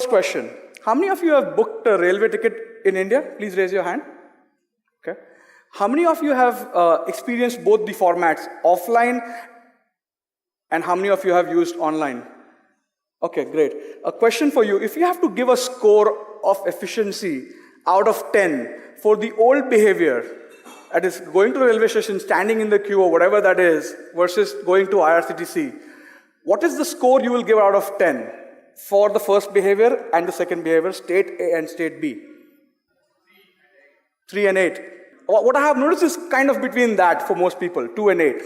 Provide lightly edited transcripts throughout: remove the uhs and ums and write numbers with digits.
First question. How many of you have booked a railway ticket in India? Please raise your hand. Okay. How many of you have experienced both the formats, offline, and how many of you have used online? Okay, great. A question for you. If you have to give a score of efficiency out of 10 for the old behavior, that is going to railway station, standing in the queue or whatever that is, versus going to IRCTC, what is the score you will give out of 10 for the first behavior and the second behavior, state A and state B? 3 and 8. What I have noticed is kind of between that for most people, 2 and 8,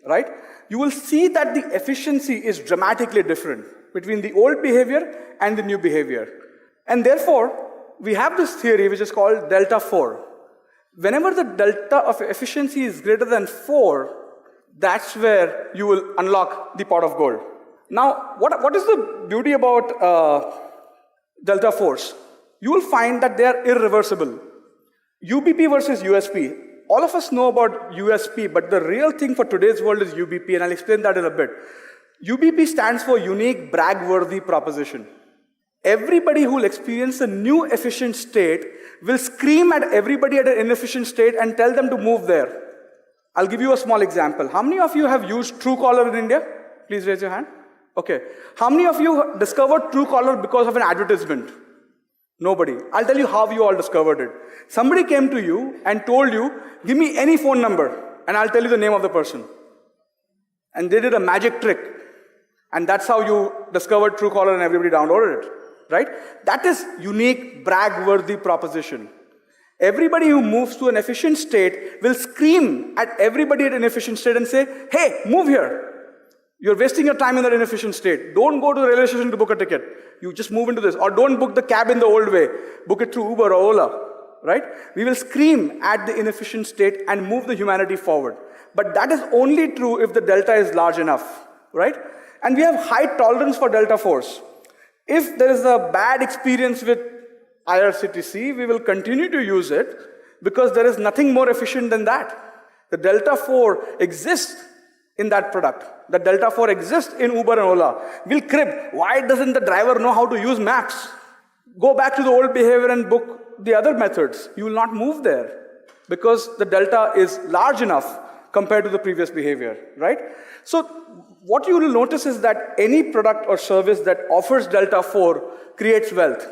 right? You will see that the efficiency is dramatically different between the old behavior and the new behavior. And therefore, we have this theory which is called delta 4. Whenever the delta of efficiency is greater than 4, that's where you will unlock the pot of gold. Now, what is the beauty about delta 4s? You will find that they are irreversible. UBP versus USP. All of us know about USP, but the real thing for today's world is UBP, and I'll explain that in a bit. UBP stands for unique brag-worthy proposition. Everybody who will experience a new efficient state will scream at everybody at an inefficient state and tell them to move there. I'll give you a small example. How many of you have used Truecaller in India? Please raise your hand. Okay. How many of you discovered Truecaller because of an advertisement? Nobody. I'll tell you how you all discovered it. Somebody came to you and told you, give me any phone number and I'll tell you the name of the person. And they did a magic trick. And that's how you discovered Truecaller and everybody downloaded it, right? That is unique, brag-worthy proposition. Everybody who moves to an efficient state will scream at everybody at an inefficient state and say, hey, move here. You're wasting your time in that inefficient state. Don't go to the railway station to book a ticket. You just move into this. Or don't book the cab in the old way. Book it through Uber or Ola, right? We will scream at the inefficient state and move the humanity forward. But that is only true if the delta is large enough, right? And we have high tolerance for delta 4s. If there is a bad experience with IRCTC, we will continue to use it because there is nothing more efficient than that. The delta 4 exists in that product. The delta 4 exists in Uber and Ola. We'll crib. Why doesn't the driver know how to use maps? Go back to the old behavior and book the other methods. You will not move there because the delta is large enough compared to the previous behavior, right? So what you will notice is that any product or service that offers delta 4 creates wealth.